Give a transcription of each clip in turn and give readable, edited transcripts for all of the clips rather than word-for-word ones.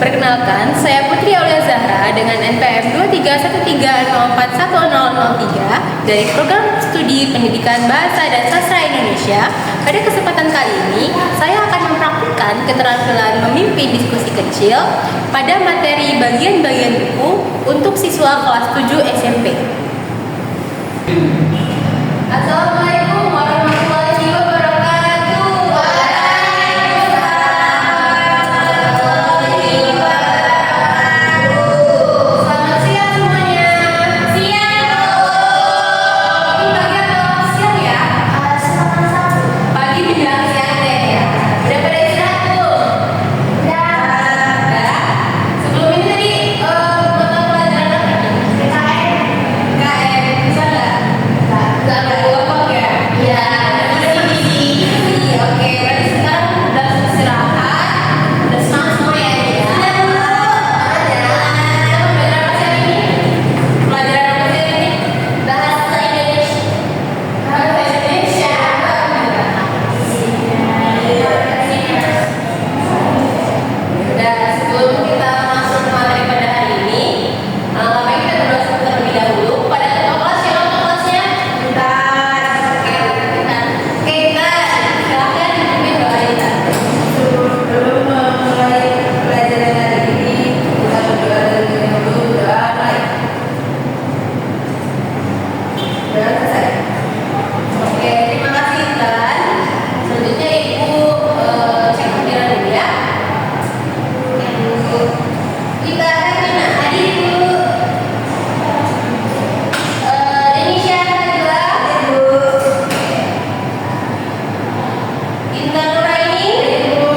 Perkenalkan, saya Putri Aulia Zahra dengan NPM 23130410003 dari Program Studi Pendidikan Bahasa dan Sastra Indonesia. Pada kesempatan kali ini, saya akan mempraktikkan keterampilan memimpin diskusi kecil pada materi bagian-bagian buku untuk siswa kelas 7 SMP. Assalamualaikum warahmatullahi wabarakatuh. Selamat siang semuanya. Siang. Ini pagi atau siang ya? Pagi menjelang siang deh ya. Udah pada istirahat tuh? Udah. Sebelum ini tadi mata pelajaran apa nih? KM. Bisa nggak? Nggak kelompok ya? Iya. Oke, berarti sekarang udah istirahat, udah semangat semua ya? Kita mau belajar apa sih hari ini? Pelajaran apa sih hari ini? Bahasa Indonesia. Bahasa Indonesia. Udah, sebelum kita masuk ke materi pada hari ini, ngapain kita berdua terlebih dahulu pada ketua kelas. Siapa ketua kelasnya? Bentar. Oke, silakan pimpin doa kita. Sebelum memulai pelajaran hari ini, kita berdoa terlebih dahulu. Doa mulai. Doa selesai. Oke, terima kasih Intan. Selanjutnya Ibu cek pikiran dulu ya. Kita Rina, hadir dulu. Denisha Najwa, hadir Bu. Intan Nuraini, hadir Bu.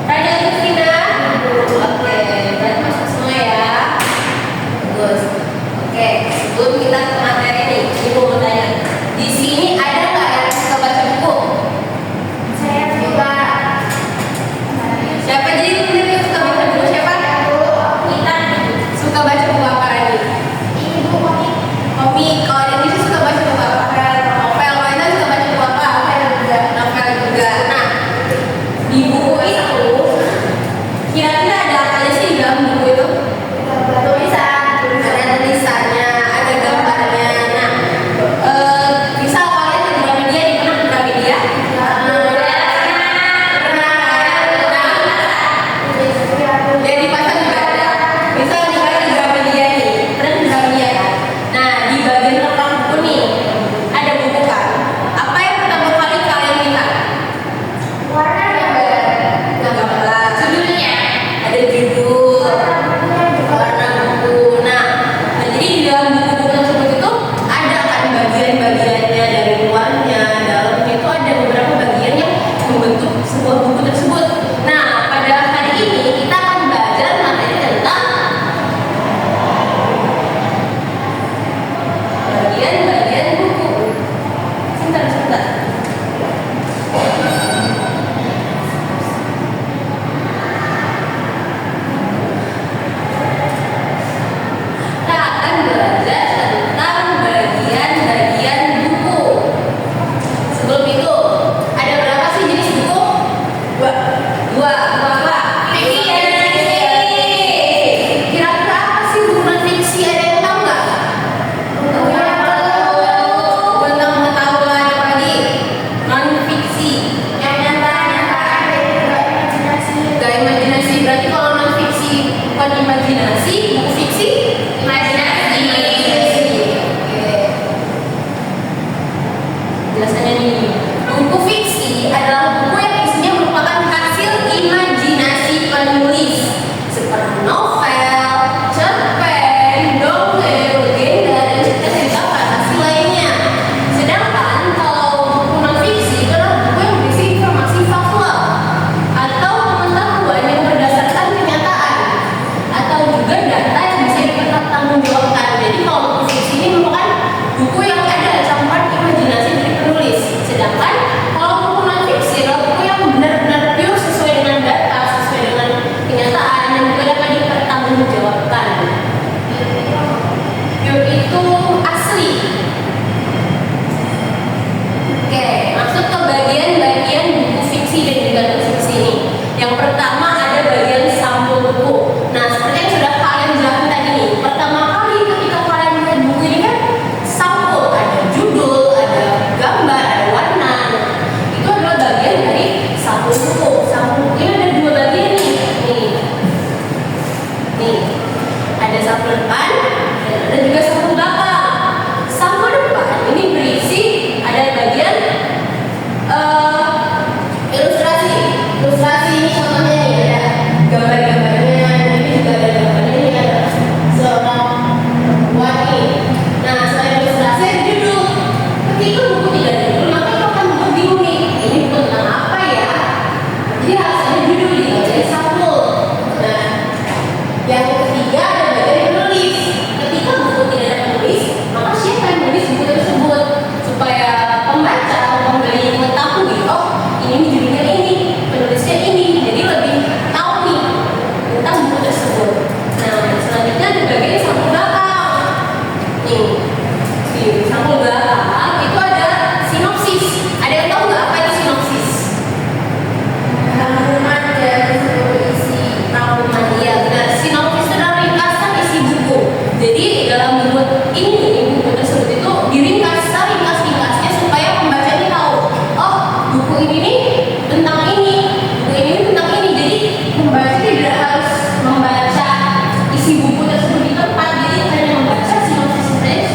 Raja Justina, oke, berarti masuk semua ya. Bagus. Oke, sebelum kita ke materi nih, Ibu mau tanya, di sini ada nggak yang suka baca buku? Saya suka. Siapa jadi teman yang suka baca buku? Siapa? Kita. Suka baca buku apa lagi? Ibu komik. Komik. Kalau Indonesia suka baca buku apa? Novel. Mainan suka baca buku apa? Novel juga. Nah, di buku itu kira-kira ada apa aja sih di dalam buku itu? Tulisan. Ada tulisannya, ada gambarnya. Nah, bisa kalian di Gramedia, di mana di Gramedia? Dan di pasar juga ada. Bisa dibeli di Gramedia nih. Keren di Gramedia kan? Nah, di bagian belakang buku nih ada buku kan. Apa yang pertama kali kalian lihat? Warna gambar. Gambar. Judulnya ada pertama ada bagian sampul buku. Nah, seperti yang sudah kalian jelaskan tadi nih, pertama kali ketika kalian melihat buku ini kan sampul, ada judul, ada gambar, ada warna. Itu adalah bagian dari sampul buku. Sampul buku ini ada dua bagian nih. Nih, ada sampul depan dan ada juga sampul belakang. Sampul depan ini berisi ada bagian ilustrasi. Ilustrasi ini contohnya nih ada gambar-gambarnya, ini juga ada gambarnya, ini ada seorang perempuan nih. Nah, selain ilustrasi ada judul. Ketika buku tidak ada judul, maka itu akan membuat bingung nih. Ini buku tentang apa ya? Jadi harus ada judul di bagian sampul. Nah, yang ketiga ada bagian penulis. Ketika buku tidak ada penulis, maka siapa yang menulis buku tersebut supaya pembaca atau pembeli mengetahui, oh ini judulnya ini, penulisnya ini, jadi lebih tahu nih tentang buku tersebut. Nah, selanjutnya ada bagian sampul belakang. Nih, di sampul belakang itu ada sinopsis. Ada yang tahu nggak apa itu sinopsis? Rangkuman dan seluruh isi. Rangkuman, iya benar. Sinopsis itu adalah ringkasan isi buku. Jadi dalam buku ini, buku tersebut itu diringkas ringkas-ringkasnya supaya pembaca ini tahu, oh buku ini nih tentang ini, buku ini tentang ini. Jadi pembaca tidak harus membaca isi buku tersebut di tempat, jadi hanya membaca sinopsis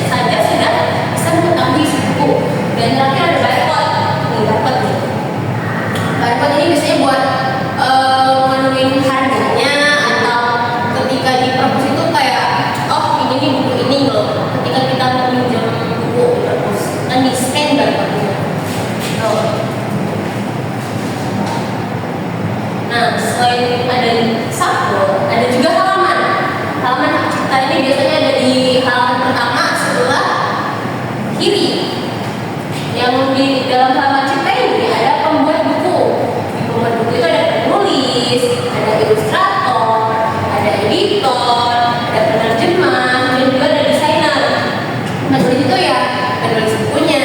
saja sudah bisa mengetahui isi buku. Dan terakhir ada barcode. Nih barcode nih. Barcode ini biasanya buat menuin harganya, atau ketika di perpus itu kayak, oh ini nih buku ini loh. Ketika kita meminjam buku di perpus kan di scan barcode-nya. Tuh. Nah, selain ada sampul, ada juga halaman. Halaman hak cipta ini biasanya ada di halaman pertama sebelah kiri. Yang di dalam halaman cipta ini ada pembuat buku. Di pembuat buku itu ada penulis, ada ilustrator, ada editor, ada penerjemah, dan juga ada desainer. Penulis itu ya penulis bukunya.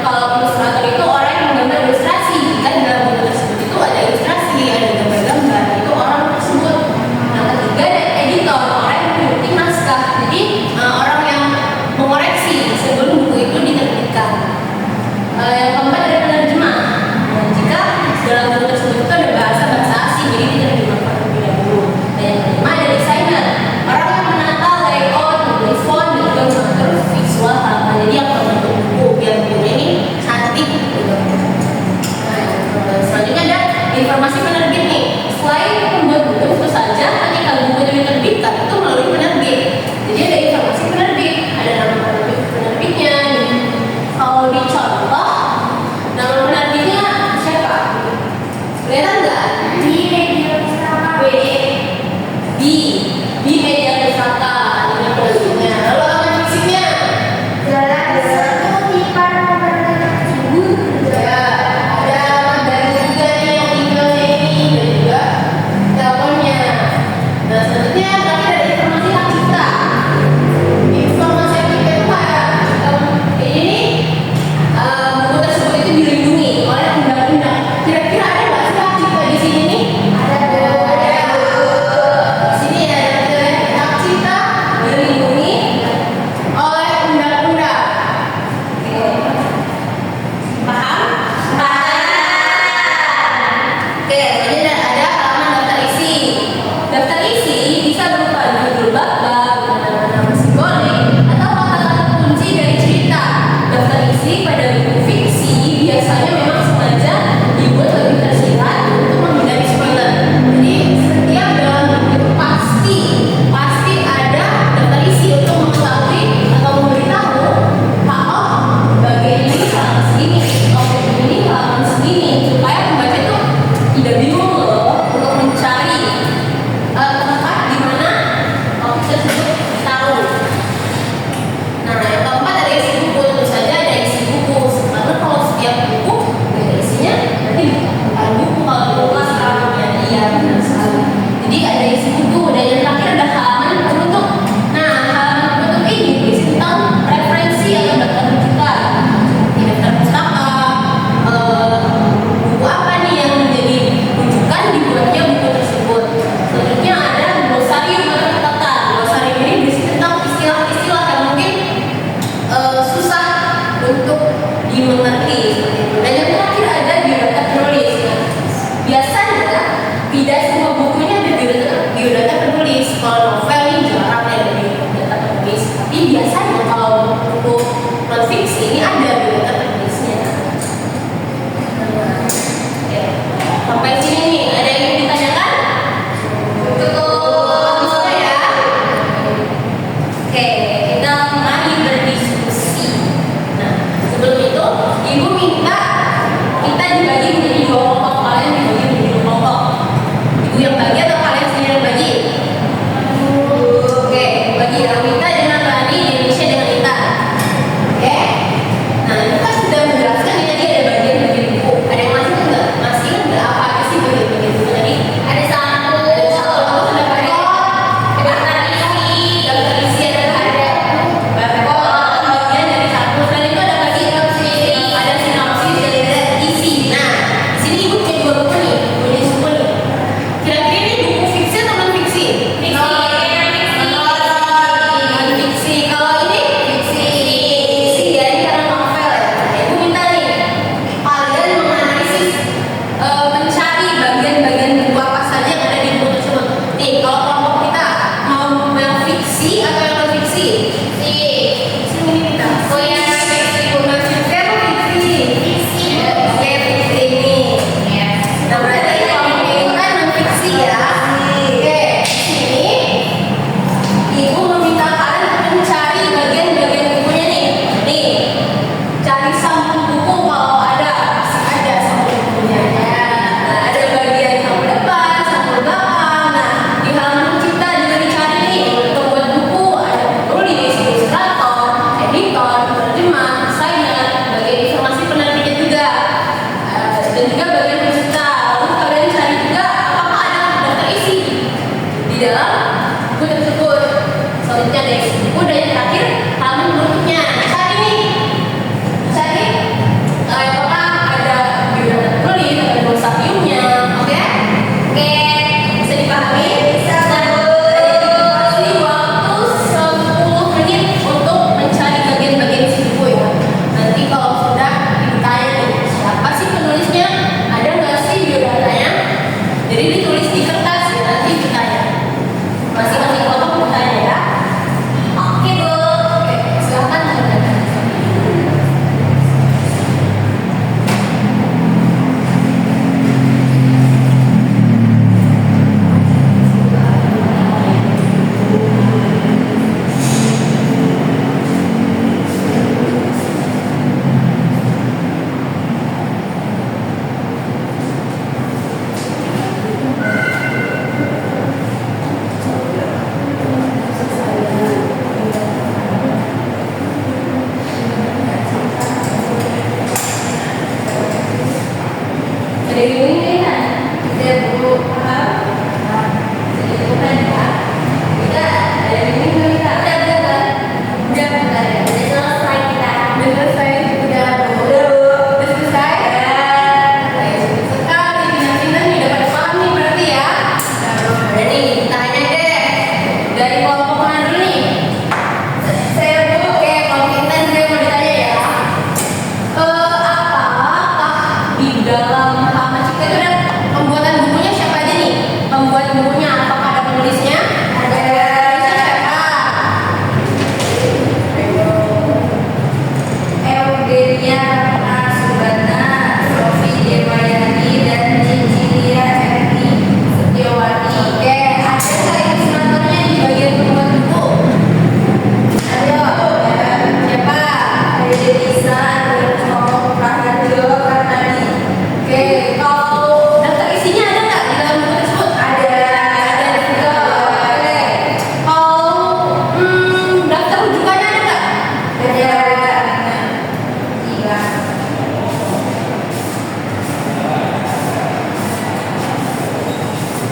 Kalau ilustrator itu orang yang menggambar ilustrasi. Kan dalam buku tersebut itu ada ilustrasi, ada gambar-gambar. Itu orang tersebut. Nah, ketiga ada editor, orang yang mengikuti naskah. Jadi orang yang mengoreksi sebelum buku itu diterbitkan. Yang keempat ada penerjemah. Nah, jika dalam buku tersebut itu ada bahasa-bahasa asing, jadi diterjemahkan terlebih dahulu. Dan yang kelima ada desainer, orang yang menata layout, memilih font, dan juga mengatur visual halaman. Jadi yang membentuk buku biar bukunya ini cantik gitu. Nah, selanjutnya ada informasi penerbit nih. Selain membuat buku, tentu saja ketika buku itu diterbitkan itu melalui penerbit. Jadi ada informasi penerbit, ada nama penerbitnya. Kalau dicontoh, nama penerbitnya siapa? Kelihatan nggak? Di Media Pustaka. Di Media Pustaka. Ini penerbitnya. Lalu nama fisiknya? Jalan Kutipan Subur. Ya, ada dari juga nih yang emailnya ini dan juga teleponnya. Nah, selanjutnya terakhir ada Ibu yang bagi atau kalian sendiri yang bagi? Oke, bagi Alwita dengan Rani, Indonesia dengan Ita. Oke. Nah, itu kan sudah menjelaskan ini tadi ada bagian-bagian buku. Ada yang masih enggak? Masih enggak apa aja sih bagian-bagian buku tadi? Ada satu sudah pakai daftar isi ada bagian dari satu dan itu ada bagi ada sinopsis dan ada isi. Nah, sini ibu punya dua buku nih, punya buku nih. Kira-kira ini buku fiksi atau non fiksi? Fiksi. Non fiksi. Kalau ini fiksi. Fiksi ya, ini karena novel ya. Ibu minta nih kalian menganalisis, mencari bagian-bagian buku apa saja yang ada di buku tersebut. Nih, kalau kelompok kita mau yang fiksi atau yang non fiksi? Fiksi. Sini kita. Oh ya, fiksi. Non fiksi atau fiksi? Fiksi. Oke, fiksi ini. Nah, berarti kelompok itu kan non fiksi ya. Oke, sini ibu meminta kalian mencari bagian-bagian bukunya nih. Nih, cari sampul buku kalau ada, pasti ada sampul bukunya. Nah, ada bagian sampul depan, sampul belakang. Nah, di halaman kita juga dicari nih pembuat buku, ada penulis, ilustrator, editor, penerjemah, desainer, bagian informasi penerbitnya juga. Dan juga bagian peserta. Lalu kalian cari juga apakah ada daftar isi di dalam buku tersebut. Selanjutnya deh, buku dan yang terakhir halaman berikutnya. Cari nih, cari apakah ada biodata penulis, ada glossariumnya, oke? Oke, bisa dipahami? Bisa. Dikasih waktu 10 menit untuk mencari bagian-bagian isi buku ya. Nanti kalau sudah ditanya nih, siapa sih penulisnya? Ada nggak sih biodatanya? Jadi ditulis di kertas ya, nanti ditanya. Masing-masing kelompok bertanya ya. Oke Bu. Oke, silakan menanyakan. Ada yang ini kan? Ada buku apa? Jadi bukan ya? Kita ada yang ini nggak kita? Udah bentar ya. Udah selesai kita. Udah selesai. Udah selesai. Baik sekali. Pindah-pindah nih udah pada paham nih berarti ya. Udah nih, tanya deh. Dari kelompok mana dulu nih? Saya dulu. Oke, kelompok Intan saya mau ditanya ya. Apakah di dalam halaman kita itu ada pembuatan bukunya siapa aja nih? Pembuat bukunya apakah ada penulisnya? Ada. Penulisnya siapa? Eugenia Subana, Sofi Dewayani, dan Cicilia Erni Setiawati. Oke, ada nggak ilustratornya di bagian pembuat buku? Ada. Siapa? Ada Lisa, ada Sofi, Praharjo, Karnadi. Oke, kalau daftar isinya ada nggak di dalam buku tersebut? Ada juga. Oke, kalau daftar rujukannya ada nggak? Ada. Tiga.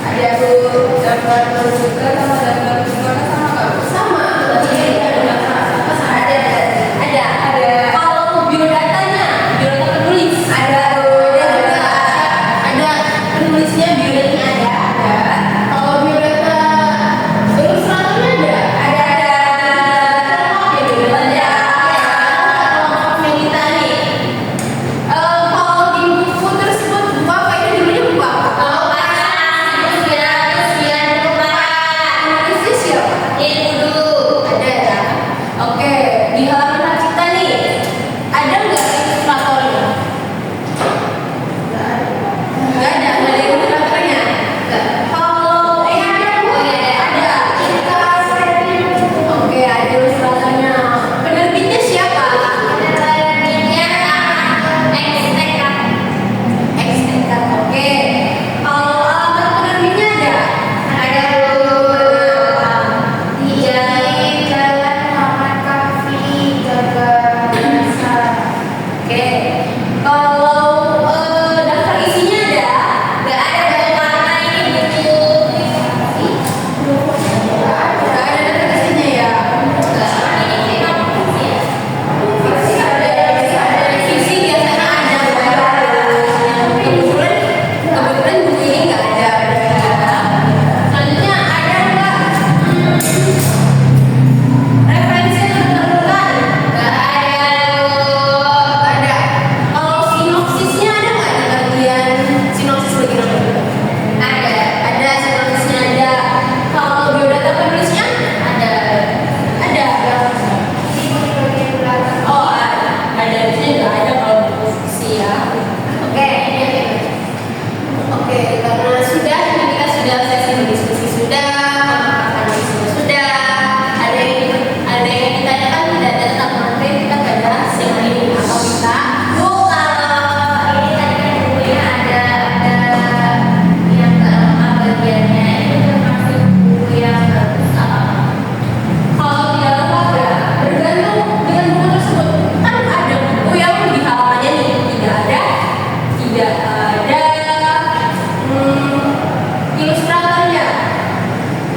Ada tuh daftar rujukan sama daftar rujukannya sama nggak? Sama. Tadi ada daftar apa sama? Ada. Kalau biodatanya, biodata penulis ada. Ada penulisnya, biodatanya ada. Kalau biodata ilustratornya ada. Oke, biodatanya kelompok Melita nih. Kalau di buku tersebut buku apa itu judulnya buku apa? Penulisnya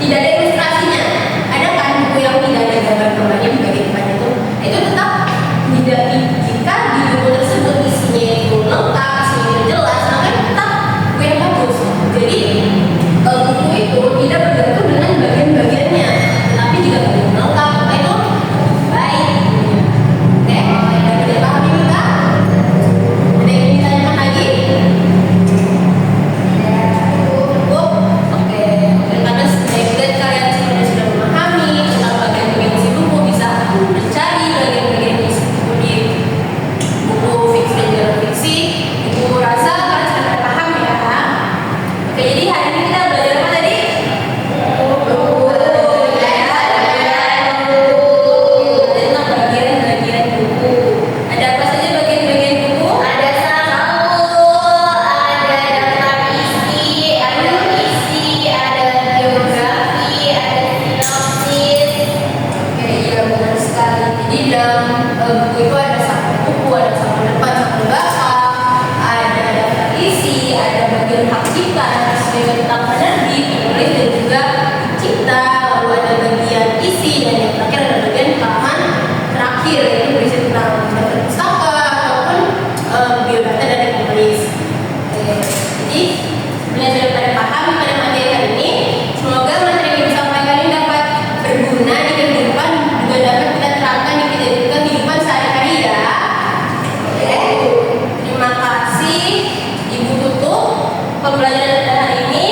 tidak ada ilustrasinya. Ada kan buku yang tidak ada gambar-gambarnya di bagian depan itu tetap tidak jika di buku tersebut isinya itu lengkap, isinya itu jelas, maka itu tetap buku yang bagus. Jadi buku itu tidak bergantung dengan bagian-bagiannya, tetapi jika bagian lengkap maka itu baik. Oke, ada yang paham ini Kak? Ada yang ingin ditanyakan lagi? Oke, karena sebaiknya kalian sudah memahami tentang bagian-bagian isi buku, bisa mencari bagian-bagian isi buku di buku fiksi dan non fiksi. Ibu rasa kalian sudah paham ya. Oke, jadi hari ini kita belajar apa tadi? Tentang bagian-bagian buku. Ada apa saja bagian-bagian buku? Ada saku, ada daftar isi, ada biografi, ada sinopsis. Oke, iya benar sekali. Jadi dalam buku itu ada saku buku, ada saku depan, saku belakang, ada daftar isi, ada bagian hak cipta, ada bagian tentang penerbit, penulis dan juga cipta, lalu ada bagian isi dan yang terakhir ada bagian halaman terakhir yaitu berisi tentang daftar pustaka ataupun biodata dari penulis. Oke, jadi sebenarnya sudah pada paham pada materi hari ini. Semoga materi yang disampaikan ini dapat berguna di kehidupan, juga dapat kita terapkan di kehidupan sehari-hari ya. Oke, terima kasih Ibu Tutu pembelajaran pada hari ini.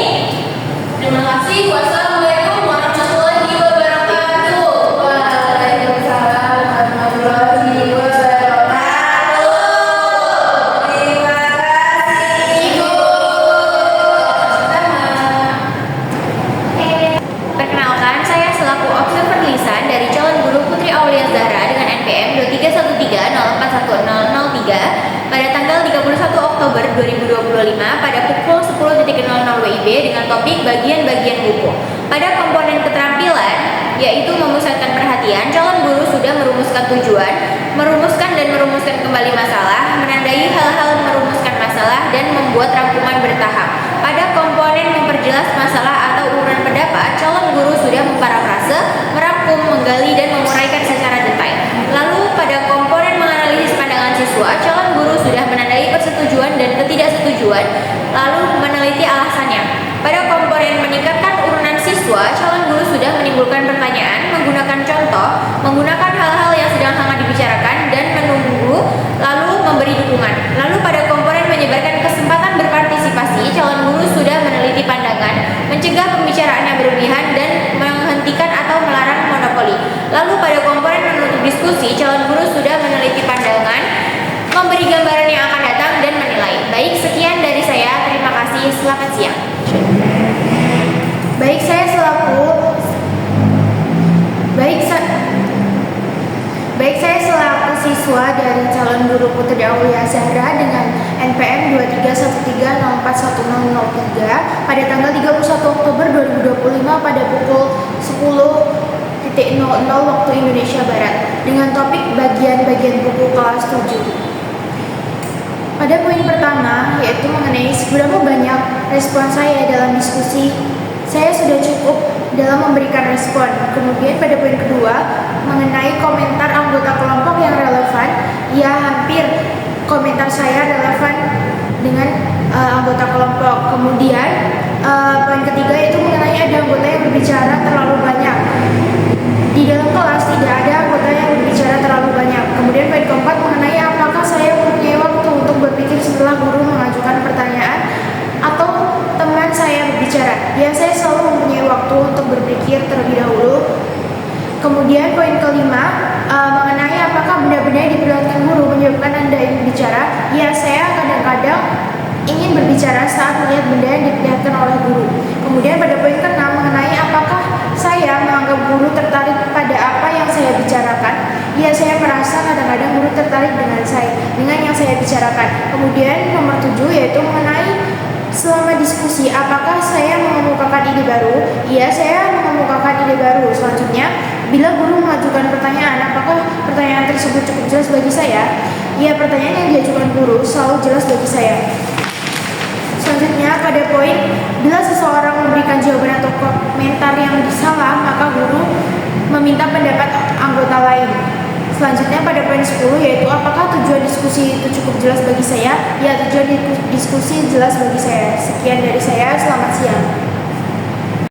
Terima kasih. Wassalamualaikum warahmatullahi wabarakatuh. Waalaikumsalam warahmatullahi wabarakatuh. Terima kasih Ibu. Perkenalkan, saya selaku observer lisan dari calon guru Putri Aulia Zahra dengan NPM 23130410003 pada tanggal 31 Oktober 2025 pada pukul 10.00 WIB dengan topik bagian-bagian buku. Pada komponen keterampilan, yaitu memusatkan perhatian, calon guru sudah merumuskan tujuan, merumuskan dan merumuskan kembali masalah, menandai hal-hal merumuskan masalah, dan membuat rangkuman bertahap. Pada komponen memperjelas masalah atau urunan pendapat, calon guru sudah memparafrase, merangkum, menggali, dan menguraikan secara detail. Lalu pada komponen menganalisis pandangan siswa, calon guru sudah menandai persetujuan dan ketidaksetujuan, lalu meneliti alasannya. Pada komponen meningkatkan urunan siswa, calon guru sudah menimbulkan pertanyaan, menggunakan contoh, menggunakan hal-hal yang sedang hangat dibicarakan, dan menunggu, lalu memberi dukungan. Lalu pada komponen menyebarkan kesempatan berpartisipasi, calon guru sudah meneliti pandangan, mencegah pembicaraan yang berlebihan, dan menghentikan atau melarang monopoli. Lalu pada komponen menutup diskusi, calon guru sudah meneliti pandangan, memberi gambaran yang akan datang, dan menilai. Baik, sekian dari saya. Terima kasih. Selamat siang. Baik, saya selaku siswa dari calon guru Putri Aulia Zahra dengan NPM 23130410003 pada tanggal 31 Oktober 2025 pada pukul 10.00 waktu Indonesia Barat dengan topik bagian-bagian buku kelas 7. Pada poin pertama, yaitu mengenai seberapa banyak respon saya dalam diskusi, saya sudah cukup dalam memberikan respon. Kemudian pada poin kedua, mengenai komentar anggota kelompok yang relevan, ya hampir komentar saya relevan dengan anggota kelompok. Kemudian poin ketiga yaitu mengenai ada anggota yang berbicara terlalu banyak. Di dalam kelas tidak ada anggota yang berbicara terlalu banyak. Kemudian poin keempat mengenai apakah saya mempunyai waktu untuk berpikir setelah guru mengajukan pertanyaan atau teman saya berbicara. Ya, saya selalu mempunyai waktu untuk berpikir terlebih dahulu. Kemudian poin kelima mengenai apakah benda-benda yang diperlihatkan guru menyebabkan Anda ingin bicara. Ya, saya kadang-kadang ingin berbicara saat melihat benda yang diperlihatkan oleh guru. Kemudian pada poin ke-6 mengenai apakah saya menganggap guru tertarik pada apa yang saya bicarakan. Ya, saya merasa kadang-kadang guru tertarik dengan yang saya bicarakan. Kemudian nomor 7 yaitu mengenai selama diskusi, apakah saya mengemukakan ide baru? Iya, saya mengemukakan ide baru. Selanjutnya, bila guru mengajukan pertanyaan, apakah pertanyaan tersebut cukup jelas bagi saya? Iya, pertanyaan yang diajukan guru selalu jelas bagi saya. Selanjutnya, pada poin, bila seseorang memberikan jawaban atau komentar yang salah, maka guru meminta pendapat anggota lain. Selanjutnya pada poin 10 yaitu apakah tujuan diskusi itu cukup jelas bagi saya? Ya, tujuan diskusi jelas bagi saya. Sekian dari saya, selamat siang.